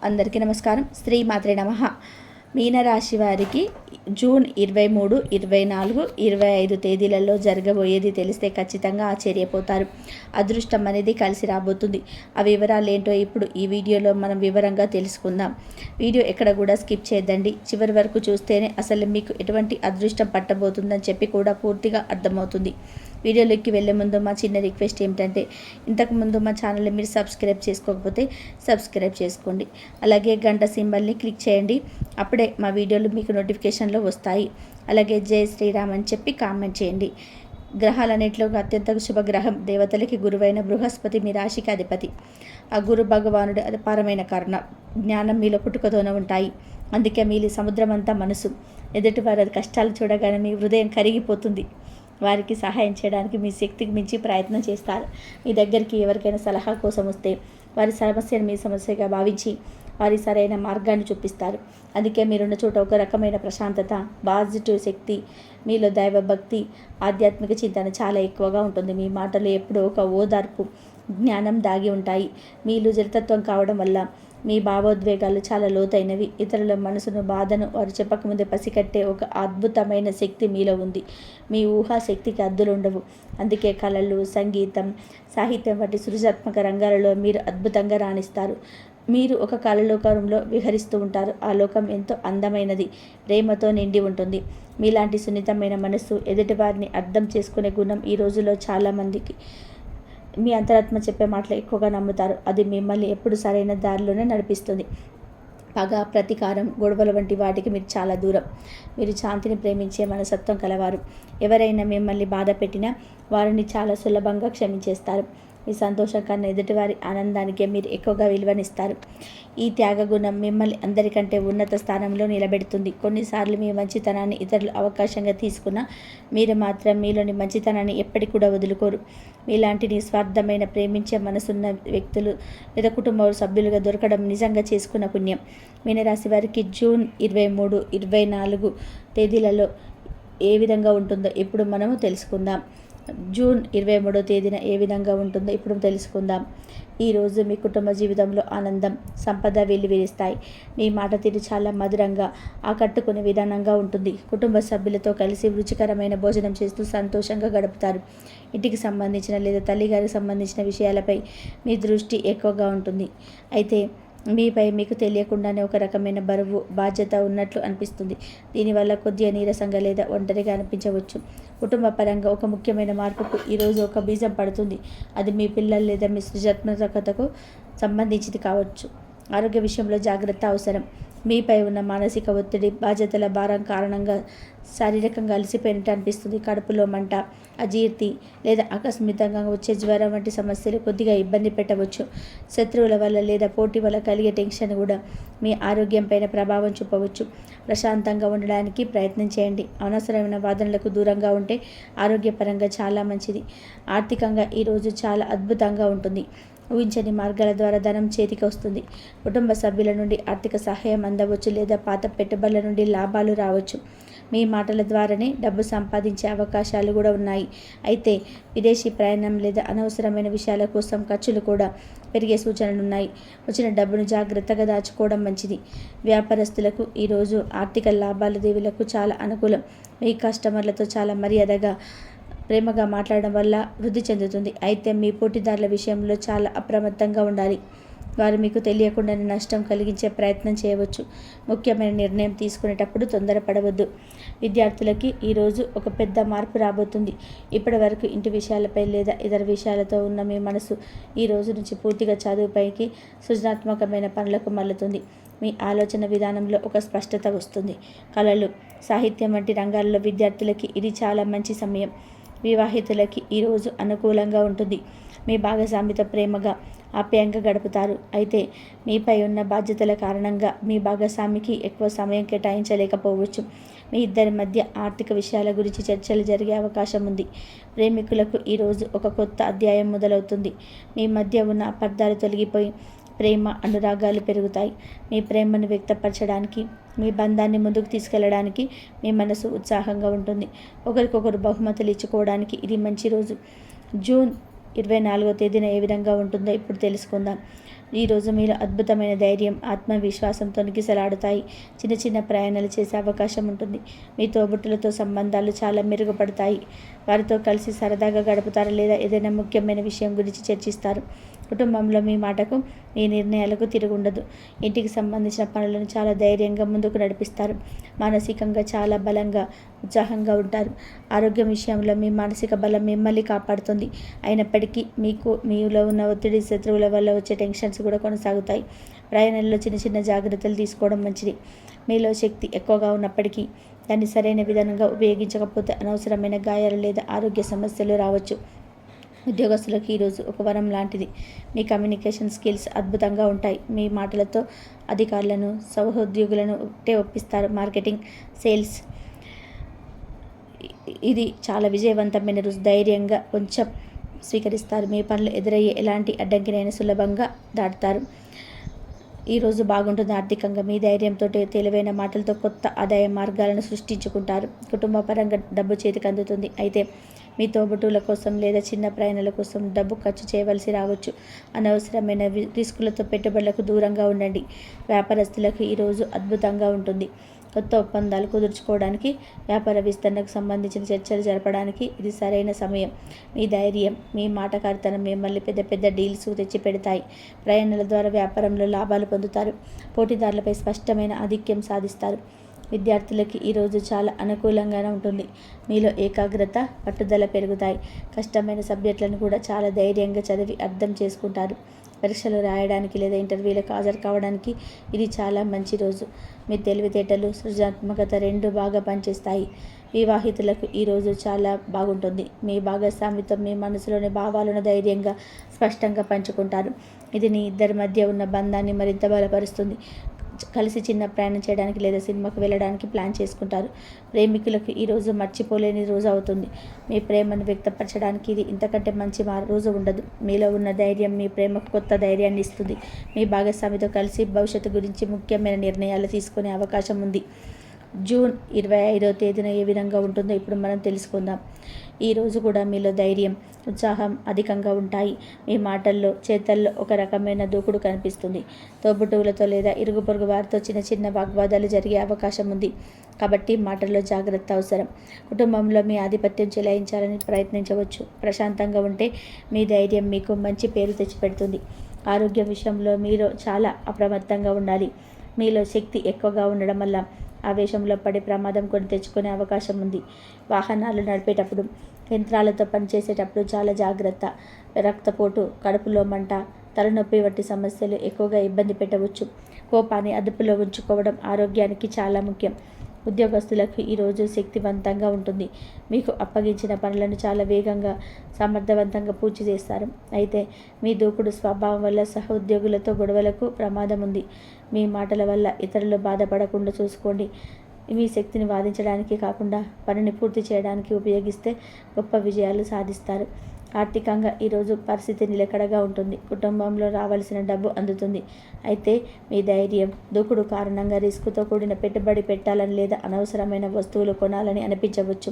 అందరికీ నమస్కారం. శ్రీ మాత్రే నమః. మీనరాశి వారికి జూన్ 23, 24, 25 తేదీలలో జరగబోయేది తెలిస్తే ఖచ్చితంగా ఆశ్చర్యపోతారు. అదృష్టం అనేది కలిసి రాబోతుంది. ఆ వివరాలు ఏంటో ఇప్పుడు ఈ వీడియోలో మనం వివరంగా తెలుసుకుందాం. వీడియో ఎక్కడ కూడా స్కిప్ చేయద్దండి. చివరి వరకు చూస్తేనే అసలు మీకు ఎటువంటి అదృష్టం పట్టబోతుందని చెప్పి కూడా పూర్తిగా అర్థమవుతుంది. వీడియోలోకి వెళ్ళే ముందు మా చిన్న రిక్వెస్ట్ ఏమిటంటే, ఇంతకుముందు మా ఛానల్ని మీరు సబ్స్క్రైబ్ చేసుకోకపోతే సబ్స్క్రైబ్ చేసుకోండి. అలాగే గంట సింబల్ని క్లిక్ చేయండి. అప్పుడే మా వీడియోలు మీకు నోటిఫికేషన్లో వస్తాయి. అలాగే జై శ్రీరామ్ అని చెప్పి కామెంట్ చేయండి. గ్రహాలన్నింటిలో అత్యంత శుభగ్రహం, దేవతలకి గురువైన బృహస్పతి మీ రాశికి అధిపతి. ఆ గురు భగవానుడు అపారమైన కరుణ, జ్ఞానం మీలో పుట్టుకతోనే ఉంటాయి. అందుకే మీలి సముద్రం అంతా మనసు. ఎదుటి వారి కష్టాలు చూడగానే మీ హృదయం కరిగిపోతుంది. వారికి సహాయం చేయడానికి మీ శక్తికి మించి ప్రయత్నం చేస్తారు. మీ దగ్గరికి ఎవరికైనా సలహా కోసం వస్తే వారి సమస్యను మీ సమస్యగా భావించి వారి సరైన మార్గాన్ని చూపిస్తారు. అందుకే మీరున్న చోట ఒక రకమైన ప్రశాంతత, పాజిటివ్ శక్తి, మీలో దైవభక్తి, ఆధ్యాత్మిక చింతన చాలా ఎక్కువగా ఉంటుంది. మీ మాటలు ఎప్పుడూ ఒక ఓదార్పు, జ్ఞానం దాగి ఉంటాయి. మీలో జలతత్వం కావడం వల్ల మీ భావోద్వేగాలు చాలా లోతైనవి. ఇతరుల మనసును, బాధను వారు చెప్పకముందే పసికట్టే ఒక అద్భుతమైన శక్తి మీలో ఉంది. మీ ఊహాశక్తికి అద్దులు ఉండవు. అందుకే కళలు, సంగీతం, సాహిత్యం వంటి సృజనాత్మక రంగాలలో మీరు అద్భుతంగా రాణిస్తారు. మీరు ఒక కళలోకంలో విహరిస్తూ ఉంటారు. ఆ లోకం ఎంతో అందమైనది, ప్రేమతో నిండి ఉంటుంది. మీలాంటి సున్నితమైన మనస్సు, ఎదుటివారిని అర్థం చేసుకునే గుణం ఈ రోజులో చాలామందికి. మీ అంతరాత్మ చెప్పే మాటలు ఎక్కువగా నమ్ముతారు. అది మిమ్మల్ని ఎప్పుడు సరైన దారిలోనే నడిపిస్తుంది. పగ, ప్రతీకారం, గొడవల వంటి వాటికి మీరు చాలా దూరం. మీరు శాంతిని ప్రేమించే మనసత్వం కలవారు. ఎవరైనా మిమ్మల్ని బాధ పెట్టినా వారిని చాలా సులభంగా క్షమించేస్తారు. మీ సంతోషం కన్నా ఎదుటివారి ఆనందానికే మీరు ఎక్కువగా విలువనిస్తారు. ఈ త్యాగగుణం మిమ్మల్ని అందరికంటే ఉన్నత స్థానంలో నిలబెడుతుంది. కొన్నిసార్లు మీ మంచితనాన్ని ఇతరులు అవకాశంగా తీసుకున్నా మీరు మాత్రం మీలోని మంచితనాన్ని ఎప్పటికి కూడా వదులుకోరు. మీలాంటి నిస్వార్థమైన ప్రేమించే మనసున్న వ్యక్తులు లేదా కుటుంబ సభ్యులుగా దొరకడం నిజంగా చేసుకున్న పుణ్యం. మీనరాశి వారికి జూన్ 23, 24 తేదీలలో ఏ విధంగా ఉంటుందో ఇప్పుడు మనము తెలుసుకుందాం. జూన్ 23వ తేదీన ఏ విధంగా ఉంటుందో ఇప్పుడు తెలుసుకుందాం. ఈరోజు మీ కుటుంబ జీవితంలో ఆనందం, సంపద వెల్లివిరుస్తాయి. మీ మాట తీరు చాలా మధురంగా, ఆకట్టుకునే విధానంగా ఉంటుంది. కుటుంబ సభ్యులతో కలిసి రుచికరమైన భోజనం చేస్తూ సంతోషంగా గడుపుతారు. ఇంటికి సంబంధించిన లేదా తల్లిగారికి సంబంధించిన విషయాలపై మీ దృష్టి ఎక్కువగా ఉంటుంది. అయితే మీపై మీకు తెలియకుండానే ఒక రకమైన బరువు, బాధ్యత ఉన్నట్లు అనిపిస్తుంది. దీనివల్ల కొద్దిగా నీరసంగా లేదా ఒంటరిగా అనిపించవచ్చు. కుటుంబ పరంగా ఒక ముఖ్యమైన మార్పుకు ఈరోజు ఒక బీజం పడుతుంది. అది మీ పిల్లలు లేదా మీ సృజనాత్మకతకు సంబంధించింది కావచ్చు. ఆరోగ్య విషయంలో జాగ్రత్త అవసరం. మీపై ఉన్న మానసిక ఒత్తిడి, బాధ్యతల భారం కారణంగా శారీరకంగా అలసిపోయినట్టు అనిపిస్తుంది. కడుపులో మంట, అజీర్తి లేదా ఆకస్మికంగా వచ్చే జ్వరం వంటి సమస్యలు కొద్దిగా ఇబ్బంది పెట్టవచ్చు. శత్రువుల వల్ల లేదా పోటీ వల్ల కలిగే టెన్షన్ కూడా మీ ఆరోగ్యం పైన ప్రభావం చూపవచ్చు. ప్రశాంతంగా ఉండడానికి ప్రయత్నం చేయండి. అనవసరమైన వాదనలకు దూరంగా ఉంటే ఆరోగ్యపరంగా చాలా మంచిది. ఆర్థికంగా ఈరోజు చాలా అద్భుతంగా ఉంటుంది. ఊహించని మార్గాల ద్వారా ధనం చేతికి వస్తుంది. కుటుంబ సభ్యుల నుండి ఆర్థిక సహాయం అందవచ్చు లేదా పాత పెట్టుబడుల నుండి లాభాలు రావచ్చు. మీ మాటల ద్వారానే డబ్బు సంపాదించే అవకాశాలు కూడా ఉన్నాయి. అయితే విదేశీ ప్రయాణం లేదా అనవసరమైన విషయాల కోసం ఖర్చులు కూడా పెరిగే సూచనలు ఉన్నాయి. వచ్చిన డబ్బును జాగ్రత్తగా దాచుకోవడం మంచిది. వ్యాపారస్తులకు ఈరోజు ఆర్థిక లాభాదేవీలకు చాలా అనుకూలం. మీ కస్టమర్లతో చాలా మర్యాదగా, ప్రేమగా మాట్లాడడం వల్ల వృద్ధి చెందుతుంది. అయితే మీ పోటీదారుల విషయంలో చాలా అప్రమత్తంగా ఉండాలి. వారు మీకు తెలియకుండానే నష్టం కలిగించే ప్రయత్నం చేయవచ్చు. ముఖ్యమైన నిర్ణయం తీసుకునేటప్పుడు తొందరపడవద్దు. విద్యార్థులకి ఈరోజు ఒక పెద్ద మార్పు రాబోతుంది. ఇప్పటి వరకు ఇంటి విషయాలపై లేదా ఇతర విషయాలతో ఉన్న మీ మనసు ఈ రోజు నుంచి పూర్తిగా చదువుపైకి, సృజనాత్మకమైన పనులకు మళ్ళుతుంది. మీ ఆలోచన విధానంలో ఒక స్పష్టత వస్తుంది. కళలు, సాహిత్యం వంటి రంగాల్లో విద్యార్థులకి ఇది చాలా మంచి సమయం. వివాహితులకి ఈరోజు అనుకూలంగా ఉంటుంది. మీ భాగస్వామితో ప్రేమగా, ఆప్యాయంగా గడుపుతారు. అయితే మీపై ఉన్న బాధ్యతల కారణంగా మీ భాగస్వామికి ఎక్కువ సమయం కేటాయించలేకపోవచ్చు. మీ ఇద్దరి మధ్య ఆర్థిక విషయాల గురించి చర్చలు జరిగే అవకాశం ఉంది. ప్రేమికులకు ఈరోజు ఒక కొత్త అధ్యాయం మొదలవుతుంది. మీ మధ్య ఉన్న అపార్థాలు తొలగిపోయి ప్రేమ, అనురాగాలు పెరుగుతాయి. మీ ప్రేమను వ్యక్తపరచడానికి, మీ బంధాన్ని ముందుకు తీసుకెళ్లడానికి మీ మనసు ఉత్సాహంగా ఉంటుంది. ఒకరికొకరు బహుమతులు ఇచ్చుకోవడానికి ఇది మంచి రోజు. జూన్ 24వ తేదీన ఏ విధంగా ఉంటుందో ఇప్పుడు తెలుసుకుందాం. ఈరోజు మీరు అద్భుతమైన ధైర్యం, ఆత్మవిశ్వాసంతో నిగిసలాడుతాయి. చిన్న చిన్న ప్రయాణాలు చేసే అవకాశం ఉంటుంది. మీ తోబుట్టులతో సంబంధాలు చాలా మెరుగుపడతాయి. వారితో కలిసి సరదాగా గడుపుతారు లేదా ఏదైనా ముఖ్యమైన విషయం గురించి చర్చిస్తారు. కుటుంబంలో మీ మాటకు, మీ నిర్ణయాలకు తిరుగుండదు. ఇంటికి సంబంధించిన పనులను చాలా ధైర్యంగా ముందుకు నడిపిస్తారు. మానసికంగా చాలా బలంగా, ఉత్సాహంగా ఉంటారు. ఆరోగ్యం విషయంలో మీ మానసిక బలం మిమ్మల్ని కాపాడుతుంది. అయినప్పటికీ మీలో ఉన్న ఒత్తిడి, శత్రువుల వల్ల వచ్చే టెన్షన్స్ కూడా కొనసాగుతాయి. ప్రయాణంలో చిన్న చిన్న జాగ్రత్తలు తీసుకోవడం మంచిది. మీలో శక్తి ఎక్కువగా ఉన్నప్పటికీ దాన్ని సరైన విధానంగా ఉపయోగించకపోతే అనవసరమైన గాయాలు లేదా ఆరోగ్య సమస్యలు రావచ్చు. ఉద్యోగస్తులకు ఈరోజు ఒక వరం లాంటిది. మీ కమ్యూనికేషన్ స్కిల్స్ అద్భుతంగా ఉంటాయి. మీ మాటలతో అధికారులను, సహోద్యోగులను ఒప్పిస్తారు. మార్కెటింగ్, సేల్స్ ఇది చాలా విజయవంతమైన రోజు. ధైర్యంగా కొంచెం స్వీకరిస్తారు. మీ పనులు ఎదురయ్యే ఎలాంటి అడ్డంకినైనా సులభంగా దాటుతారు. ఈరోజు బాగుంటుంది. ఆర్థికంగా మీ ధైర్యంతో, తెలివైన మాటలతో కొత్త ఆదాయ మార్గాలను సృష్టించుకుంటారు. కుటుంబ పరంగా డబ్బు చేతికి అందుతుంది. అయితే మీ తోబుట్టువుల కోసం లేదా చిన్న ప్రయాణాల కోసం డబ్బు ఖర్చు చేయవలసి రావచ్చు. అనవసరమైన రిస్కులతో పెట్టుబడులకు దూరంగా ఉండండి. వ్యాపారస్తులకు ఈరోజు అద్భుతంగా ఉంటుంది. కొత్త ఒప్పందాలు కుదుర్చుకోవడానికి, వ్యాపార విస్తరణకు సంబంధించిన చర్చలు జరపడానికి ఇది సరైన సమయం. మీ ధైర్యం, మీ మాటకారితనం మిమ్మల్ని పెద్ద పెద్ద డీల్స్ తెచ్చిపెడతాయి. ప్రయాణాల ద్వారా వ్యాపారంలో లాభాలు పొందుతారు. పోటీదారులపై స్పష్టమైన ఆధిక్యం సాధిస్తారు. విద్యార్థులకి ఈరోజు చాలా అనుకూలంగానే ఉంటుంది. మీలో ఏకాగ్రత, పట్టుదల పెరుగుతాయి. కష్టమైన సబ్జెక్టులను కూడా చాలా ధైర్యంగా చదివి అర్థం చేసుకుంటారు. పరీక్షలు రాయడానికి లేదా ఇంటర్వ్యూలకు హాజరు కావడానికి ఇది చాలా మంచి రోజు. మీ తెలివితేటలు, సృజనాత్మకత రెండు బాగా పనిచేస్తాయి. వివాహితులకు ఈరోజు చాలా బాగుంటుంది. మీ భాగస్వామితో మీ మనసులోని భావాలను ధైర్యంగా, స్పష్టంగా పంచుకుంటారు. ఇది మీ ఇద్దరి మధ్య ఉన్న బంధాన్ని మరింత బలపరుస్తుంది. కలిసి చిన్న ప్రయాణం చేయడానికి లేదా సినిమాకు వెళ్ళడానికి ప్లాన్ చేసుకుంటారు. ప్రేమికులకు ఈరోజు మర్చిపోలేని రోజు అవుతుంది. మీ ప్రేమను వ్యక్తపరచడానికి ఇది ఇంతకంటే మంచి రోజు ఉండదు. మీలో ఉన్న ధైర్యం మీ ప్రేమకు కొత్త ధైర్యాన్ని ఇస్తుంది. మీ భాగస్వామితో కలిసి భవిష్యత్తు గురించి ముఖ్యమైన నిర్ణయాలు తీసుకునే అవకాశం ఉంది. జూన్ 25వ తేదీన ఏ విధంగా ఉంటుందో ఇప్పుడు మనం తెలుసుకుందాం. ఈరోజు కూడా మీలో ధైర్యం, ఉత్సాహం అధికంగా ఉంటాయి. మీ మాటల్లో, చేతల్లో ఒక రకమైన దూకుడు కనిపిస్తుంది. తోబుట్టువులతో లేదా ఇరుగు పొరుగు వారితో చిన్న చిన్న వాగ్వాదాలు జరిగే అవకాశం ఉంది. కాబట్టి మాటల్లో జాగ్రత్త అవసరం. కుటుంబంలో మీ ఆధిపత్యం చెలాయించాలని ప్రయత్నించవచ్చు. ప్రశాంతంగా ఉంటే మీ ధైర్యం మీకు మంచి పేరు తెచ్చిపెడుతుంది. ఆరోగ్యం విషయంలో మీరు చాలా అప్రమత్తంగా ఉండాలి. మీలో శక్తి ఎక్కువగా ఉండడం వల్ల ఆవేశంలో పడే ప్రమాదం కొని తెచ్చుకునే అవకాశం ఉంది. వాహనాలు నడిపేటప్పుడు, యంత్రాలతో పనిచేసేటప్పుడు చాలా జాగ్రత్త. రక్తపోటు, కడుపులో మంట, తలనొప్పి వంటి సమస్యలు ఎక్కువగా ఇబ్బంది పెట్టవచ్చు. కోపాన్ని అదుపులో ఉంచుకోవడం ఆరోగ్యానికి చాలా ముఖ్యం. ఉద్యోగస్తులకు ఈరోజు శక్తివంతంగా ఉంటుంది. మీకు అప్పగించిన పనులను చాలా వేగంగా, సమర్థవంతంగా పూర్తి చేస్తారు. అయితే మీ దూకుడు స్వభావం వల్ల సహోద్యోగులతో గొడవలకు ప్రమాదం ఉంది. మీ మాటల వల్ల ఇతరులు బాధపడకుండా చూసుకోండి. మీ శక్తిని వాదించడానికి కాకుండా పనిని పూర్తి చేయడానికి ఉపయోగిస్తే గొప్ప విజయాలు సాధిస్తారు. ఆర్థికంగా ఈరోజు పరిస్థితి నిలకడగా ఉంటుంది. కుటుంబంలో రావాల్సిన డబ్బు అందుతుంది. అయితే మీ ధైర్యం, దూకుడు కారణంగా రిస్కుతో కూడిన పెట్టుబడి పెట్టాలని లేదా అనవసరమైన వస్తువులు కొనాలని అనిపించవచ్చు.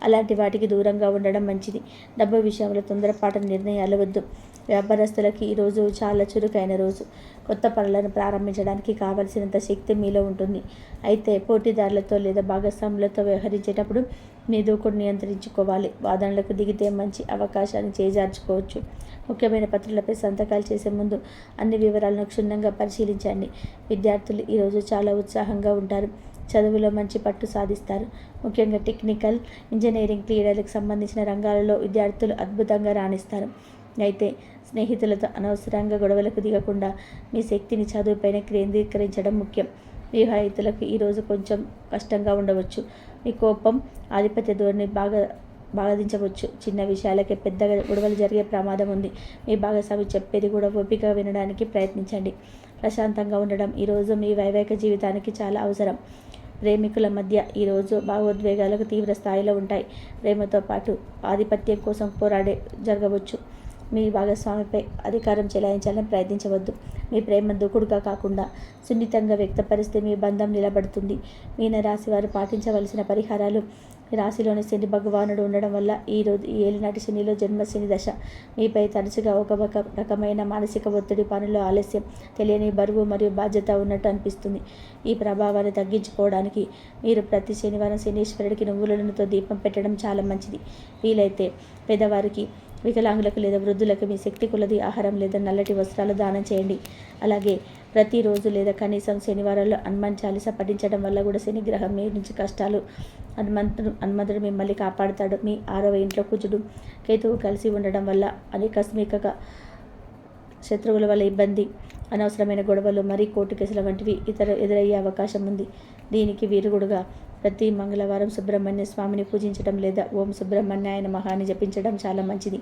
అలాంటి వాటికి దూరంగా ఉండడం మంచిది. డబ్బు విషయంలో తొందరపాటు నిర్ణయాలు వద్దు. వ్యాపారస్తులకి ఈరోజు చాలా చురుకైన రోజు. కొత్త పనులను ప్రారంభించడానికి కావలసినంత శక్తి మీలో ఉంటుంది. అయితే పోటీదారులతో లేదా భాగస్వాములతో వ్యవహరించేటప్పుడు మీ దూకుడు నియంత్రించుకోవాలి. వాదనలకు దిగితే మంచి అవకాశాన్ని చేజార్చుకోవచ్చు. ముఖ్యమైన పత్రాలపై సంతకాలు చేసే ముందు అన్ని వివరాలను క్షుణ్ణంగా పరిశీలించండి. విద్యార్థులు ఈరోజు చాలా ఉత్సాహంగా ఉంటారు. చదువులో మంచి పట్టు సాధిస్తారు. ముఖ్యంగా టెక్నికల్, ఇంజనీరింగ్, క్రీడలకు సంబంధించిన రంగాలలో విద్యార్థులు అద్భుతంగా రాణిస్తారు. అయితే స్నేహితులతో అనవసరంగా గొడవలకు దిగకుండా మీ శక్తిని చదువుపైన కేంద్రీకరించడం ముఖ్యం. వివాహితులకు ఈరోజు కొంచెం కష్టంగా ఉండవచ్చు. మీ కోపం, ఆధిపత్య ధోరణి బాధించవచ్చు. చిన్న విషయాలకే పెద్దగా గొడవలు జరిగే ప్రమాదం ఉంది. మీ భాగస్వామి చెప్పేది కూడా ఓపికగా వినడానికి ప్రయత్నించండి. ప్రశాంతంగా ఉండడం ఈరోజు మీ వైవాహిక జీవితానికి చాలా అవసరం. ప్రేమికుల మధ్య ఈరోజు భావోద్వేగాలకు తీవ్ర స్థాయిలో ఉంటాయి. ప్రేమతో పాటు ఆధిపత్యం కోసం పోరాడే జరగవచ్చు. మీ భాగస్వామిపై అధికారం చెలాయించాలని ప్రయత్నించవద్దు. మీ ప్రేమ దూకుడుగా కాకుండా సున్నితంగా వ్యక్తపరిస్తే మీ బంధం నిలబడుతుంది. మీనరాశి వారు పాటించవలసిన పరిహారాలు: ఈ రాశిలోని శని భగవానుడు ఉండడం వల్ల ఈ ఏలినాటి శనిలో జన్మశని దశ మీపై తరచుగా ఒక రకమైన మానసిక ఒత్తిడి, పనులు ఆలస్యం, తెలియని బరువు మరియు బాధ్యత ఉన్నట్టు అనిపిస్తుంది. ఈ ప్రభావాన్ని తగ్గించుకోవడానికి మీరు ప్రతి శనివారం శనీశ్వరుడికి నువ్వుల నూనెతో దీపం పెట్టడం చాలా మంచిది. వీలైతే పేదవారికి, వికలాంగులకు లేదా వృద్ధులకు మీ శక్తి కొలది ఆహారం లేదా నల్లటి వస్త్రాలు దానం చేయండి. అలాగే ప్రతిరోజు లేదా కనీసం శనివారాల్లో హనుమాన్ చాలీస పఠించడం వల్ల కూడా శనిగ్రహం మీ నుంచి కష్టాలు, హనుమంతుడు మిమ్మల్ని కాపాడుతాడు. మీ 6వ ఇంట్లో కుజుడు, కేతువు కలిసి ఉండడం వల్ల ఆకస్మిక శత్రువుల వల్ల ఇబ్బంది, అనవసరమైన గొడవలు, మరీ కోర్టు కేసుల వంటివి ఎదురయ్యే అవకాశం ఉంది. దీనికి వీరుగుడుగా ప్రతి మంగళవారం సుబ్రహ్మణ్య స్వామిని పూజించడం లేదా ఓం సుబ్రహ్మణ్యాయ నమః అని జపించడం చాలా మంచిది.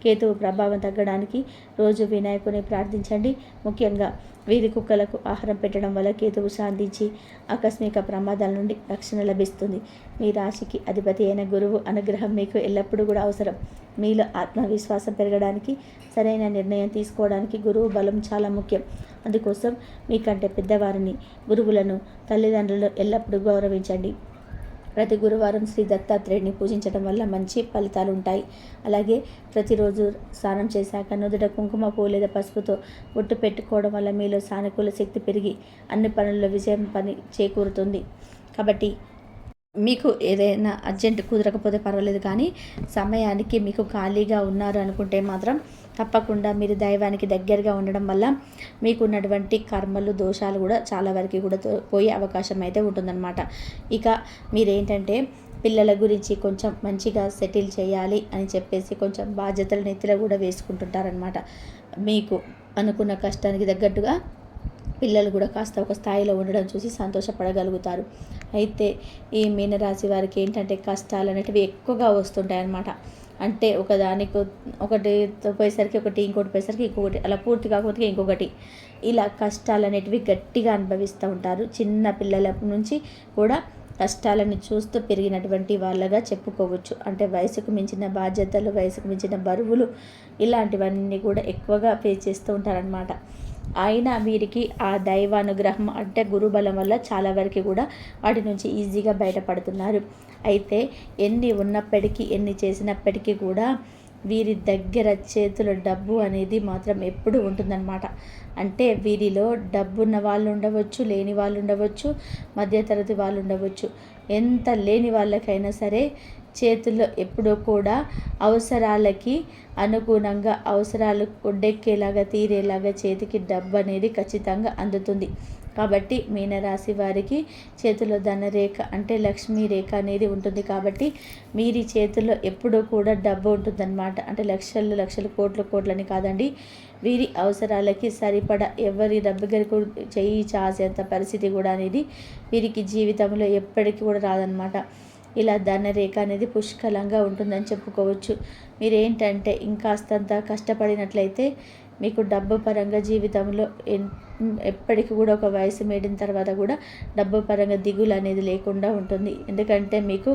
కేతువు ప్రభావం తగ్గడానికి రోజు వినాయకుని ప్రార్థించండి. ముఖ్యంగా వీధి కుక్కలకు ఆహారం పెట్టడం వల్ల కేతువు శాంతించి ఆకస్మిక ప్రమాదాల నుండి రక్షణ లభిస్తుంది. మీ రాశికి అధిపతి అయిన గురువు అనుగ్రహం మీకు ఎల్లప్పుడూ కూడా అవసరం. మీలో ఆత్మవిశ్వాసం పెరగడానికి, సరైన నిర్ణయం తీసుకోవడానికి గురువు బలం చాలా ముఖ్యం. అందుకోసం మీకంటే పెద్దవారిని, గురువులను, తల్లిదండ్రులను ఎల్లప్పుడూ గౌరవించండి. ప్రతి గురువారం శ్రీ దత్తాత్రేయుడిని పూజించడం వల్ల మంచి ఫలితాలు ఉంటాయి. అలాగే ప్రతిరోజు స్నానం చేశాక నుదుట కుంకుమ పువ్వు లేదా పసుపుతో బొట్టు పెట్టుకోవడం వల్ల మీలో సానుకూల శక్తి పెరిగి అన్ని పనుల్లో విజయం చేకూరుతుంది. కాబట్టి మీకు ఏదైనా అర్జెంట్ కుదరకపోతే పర్వాలేదు, కానీ సమయానికి మీకు ఖాళీగా ఉన్నారు అనుకుంటే మాత్రం తప్పకుండా మీరు దైవానికి దగ్గరగా ఉండడం వల్ల మీకున్నటువంటి కర్మలు, దోషాలు కూడా చాలా వరకు కూడా పోయే అవకాశం అయితే ఉంటుందన్నమాట. ఇక మీరేంటంటే పిల్లల గురించి కొంచెం మంచిగా సెటిల్ చేయాలి అని చెప్పేసి కొంచెం బాధ్యతలు నెత్తిలో కూడా వేసుకుంటుంటారనమాట. మీకు అనుకున్న కష్టానికి తగ్గట్టుగా పిల్లలు కూడా కాస్త ఒక స్థాయిలో ఉండడం చూసి సంతోషపడగలుగుతారు. అయితే ఈ మీనరాశి వారికి ఏంటంటే కష్టాలు అనేటివి ఎక్కువగా వస్తుంటాయి అన్నమాట. అంటే ఒకటి పోయేసరికి ఒకటి, ఇంకోటి పోయేసరికి ఇంకొకటి, అలా పూర్తి కాకపోతే ఇంకొకటి, ఇలా కష్టాలు అనేటివి గట్టిగా అనుభవిస్తూ ఉంటారు. చిన్న పిల్లల నుంచి కూడా కష్టాలను చూస్తూ పెరిగినటువంటి వాళ్ళగా చెప్పుకోవచ్చు. అంటే వయసుకు మించిన బాధ్యతలు, వయసుకు మించిన బరువులు, ఇలాంటివన్నీ కూడా ఎక్కువగా ఫేస్ చేస్తూ ఉంటారనమాట. అయినా వీరికి ఆ దైవానుగ్రహం అంటే గురుబలం వల్ల చాలా వరకు కూడా వాటి నుంచి ఈజీగా బయటపడుతున్నారు. అయితే ఎన్ని ఉన్నప్పటికీ, ఎన్ని చేసినప్పటికీ కూడా వీరి దగ్గర చేతుల డబ్బు అనేది మాత్రం ఎప్పుడు ఉంటుందన్నమాట. అంటే వీరిలో డబ్బున్న వాళ్ళు ఉండవచ్చు, లేని వాళ్ళు ఉండవచ్చు, మధ్యతరగతి వాళ్ళు ఉండవచ్చు. ఎంత లేని వాళ్ళకైనా సరే చేతుల్లో ఎప్పుడూ కూడా అవసరాలకి అనుగుణంగా, అవసరాలు ఒడ్డెక్కేలాగా, తీరేలాగా చేతికి డబ్బు అనేది ఖచ్చితంగా అందుతుంది. కాబట్టి మీనరాశి వారికి చేతిలో ధనరేఖ అంటే లక్ష్మీ రేఖ అనేది ఉంటుంది. కాబట్టి మీరి చేతిలో ఎప్పుడూ కూడా డబ్బు ఉంటుందన్నమాట. అంటే లక్షలు కోట్లని కాదండి, వీరి అవసరాలకి సరిపడా ఎవరి దగ్గరకు చెయ్యి చాసేంత పరిస్థితి కూడా అనేది వీరికి జీవితంలో ఎప్పటికీ కూడా రాదనమాట. ఇలా ధనరేఖ అనేది పుష్కలంగా ఉంటుందని చెప్పుకోవచ్చు. మీరేంటంటే ఇంకాస్తంత కష్టపడినట్లయితే మీకు డబ్బు పరంగా జీవితంలో ఎప్పటికీ కూడా ఒక వయసు మీడిన తర్వాత కూడా డబ్బు పరంగా దిగులు అనేది లేకుండా ఉంటుంది. ఎందుకంటే మీకు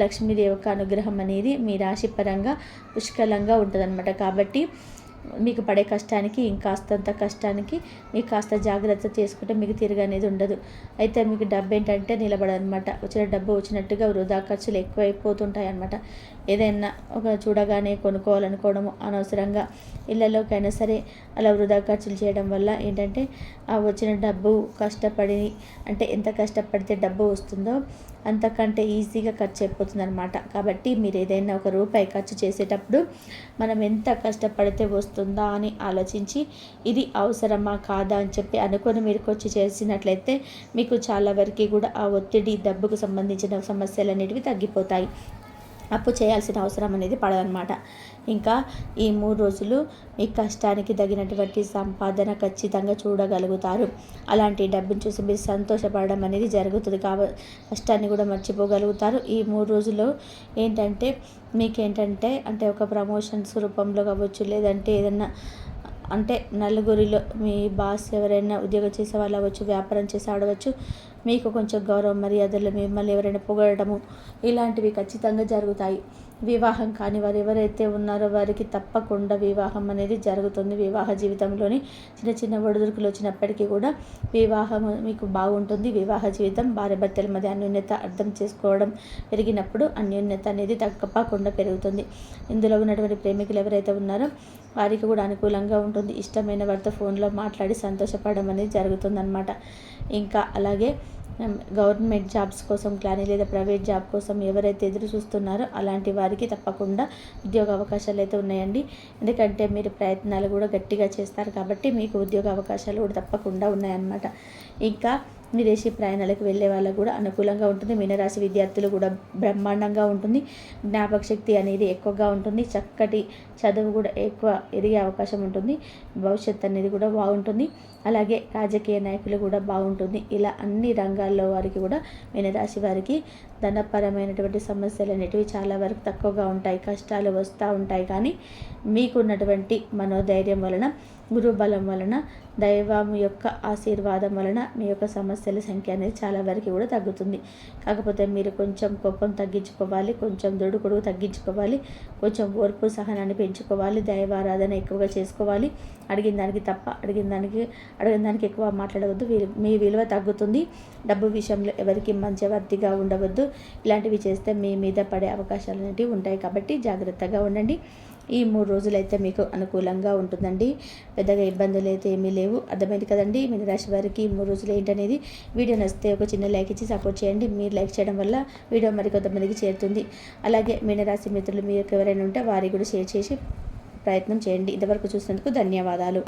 లక్ష్మీదేవి యొక్క అనుగ్రహం అనేది మీ రాశి పరంగా పుష్కలంగా ఉంటుందన్నమాట. కాబట్టి మీకు పడే కష్టానికి, ఇంకాస్తంత కష్టానికి మీకు కాస్త జాగ్రత్త చేసుకుంటే మీకు తిరిగి అనేది ఉండదు. అయితే మీకు డబ్బు ఏంటంటే నిలబడనమాట. వచ్చిన డబ్బు వచ్చినట్టుగా వృధా ఖర్చులు ఎక్కువైపోతుంటాయి అన్నమాట. ఏదైనా చూడగానే కొనుక్కోవాలనుకోవడము, అనవసరంగా ఇళ్ళలోకైనా సరే అలా వృధా ఖర్చులు చేయడం వల్ల ఏంటంటే ఆ వచ్చిన డబ్బు కష్టపడి, అంటే ఎంత కష్టపడితే డబ్బు వస్తుందో అంతకంటే ఈజీగా ఖర్చు అయిపోతుంది అనమాట. కాబట్టి మీరు ఏదైనా ఒక రూపాయి ఖర్చు చేసేటప్పుడు మనం ఎంత కష్టపడితే వస్తుందా అని ఆలోచించి ఇది అవసరమా కాదా అని చెప్పి అనుకొని మీరు ఖర్చు చేసినట్లయితే మీకు చాలా వరకు కూడా ఆ ఒత్తిడి, డబ్బుకు సంబంధించిన సమస్యలు అనేటివి తగ్గిపోతాయి. అప్పు చేయాల్సిన అవసరం అనేది పడదనమాట. ఇంకా ఈ 3 రోజులు మీ కష్టానికి తగినటువంటి సంపాదన ఖచ్చితంగా చూడగలుగుతారు. అలాంటి డబ్బును చూసి మీరు సంతోషపడడం అనేది జరుగుతుంది. కష్టాన్ని కూడా మర్చిపోగలుగుతారు. ఈ 3 రోజుల్లో ఏంటంటే మీకేంటంటే అంటే ఒక ప్రమోషన్స్ రూపంలో కావచ్చు, లేదంటే ఏదన్నా అంటే నలుగురిలో మీ బాస్ ఎవరైనా ఉద్యోగం చేసే వాళ్ళు అవ్వచ్చు, వ్యాపారం చేసే ఆడవచ్చు, మీకు కొంచెం గౌరవ మర్యాదలు, మిమ్మల్ని ఎవరైనా పొగడటము, ఇలాంటివి ఖచ్చితంగా జరుగుతాయి. వివాహం కాని వారు ఎవరైతే ఉన్నారో వారికి తప్పకుండా వివాహం అనేది జరుగుతుంది. వివాహ జీవితంలోని చిన్న చిన్న ఒడిదుడుకులు వచ్చినప్పటికీ కూడా వివాహం మీకు బాగుంటుంది. వివాహ జీవితం భార్యాభర్తల మధ్య అన్యోన్యత అర్థం చేసుకోవడం పెరిగినప్పుడు అన్యోన్యత అనేది తప్పకుండా పెరుగుతుంది. ఇందులో ఉన్నటువంటి ప్రేమికులు ఎవరైతే ఉన్నారో వారికి కూడా అనుకూలంగా ఉంటుంది. ఇష్టమైన వారితో ఫోన్లో మాట్లాడి సంతోషపడడం అనేది జరుగుతుందన్నమాట. ఇంకా అలాగే గవర్నమెంట్ జాబ్స్ కోసం కానీ లేదా ప్రైవేట్ జాబ్ కోసం ఎవరైతే ఎదురు చూస్తున్నారో అలాంటి వారికి తప్పకుండా ఉద్యోగ అవకాశాలు అయితే ఉన్నాయండి. ఎందుకంటే మీరు ప్రయత్నాలు కూడా గట్టిగా చేస్తారు కాబట్టి మీకు ఉద్యోగ అవకాశాలు కూడా తప్పకుండా ఉన్నాయన్నమాట. ఇంకా విదేశీ ప్రయాణాలకు వెళ్ళే వాళ్ళకు కూడా అనుకూలంగా ఉంటుంది. మీనరాశి విద్యార్థులు కూడా బ్రహ్మాండంగా ఉంటుంది. జ్ఞాపక శక్తి అనేది ఎక్కువగా ఉంటుంది. చక్కటి చదువు కూడా ఎక్కువ ఎదిగే అవకాశం ఉంటుంది. భవిష్యత్తు అనేది కూడా బాగుంటుంది. అలాగే రాజకీయ నాయకులు కూడా బాగుంటుంది. ఇలా అన్ని రంగాల్లో వారికి కూడా మీనరాశి వారికి ధనపరమైనటువంటి సమస్యలు అనేటివి చాలా వరకు తక్కువగా ఉంటాయి. కష్టాలు వస్తూ ఉంటాయి, కానీ మీకున్నటువంటి మనోధైర్యం వలన, గురుబలం వలన, దైవం యొక్క ఆశీర్వాదం వలన మీ యొక్క సమస్యల సంఖ్య అనేది చాలా వరకు కూడా తగ్గుతుంది. కాకపోతే మీరు కొంచెం కోపం తగ్గించుకోవాలి, కొంచెం దొడుకుడు తగ్గించుకోవాలి, కొంచెం ఓర్పు సహనాన్ని పెంచుకోవాలి, దైవారాధన ఎక్కువగా చేసుకోవాలి. అడిగిన దానికి ఎక్కువ మాట్లాడవద్దు. మీ విలువ తగ్గుతుంది. డబ్బు విషయంలో ఎవరికి మధ్యవర్తిగా ఉండవద్దు. ఇలాంటివి చేస్తే మీ మీద పడే అవకాశాలు అనేవి ఉంటాయి కాబట్టి జాగ్రత్తగా ఉండండి. ఈ 3 రోజులైతే మీకు అనుకూలంగా ఉంటుందండి. పెద్దగా ఇబ్బందులు అయితే ఏమీ లేవు. అర్థమైంది కదండి. మీనరాశి వారికి 3 రోజులు ఏంటనేది. వీడియో నచ్చితే ఒక చిన్న లైక్ ఇచ్చి సపోర్ట్ చేయండి. మీరు లైక్ చేయడం వల్ల వీడియో మరికొంతమందికి చేరుతుంది. అలాగే మీనరాశి మిత్రులు మీకు ఎవరైనా ఉంటే వారికి కూడా షేర్ చేసి ప్రయత్నం చేయండి. ఇంతవరకు చూసినందుకు ధన్యవాదాలు.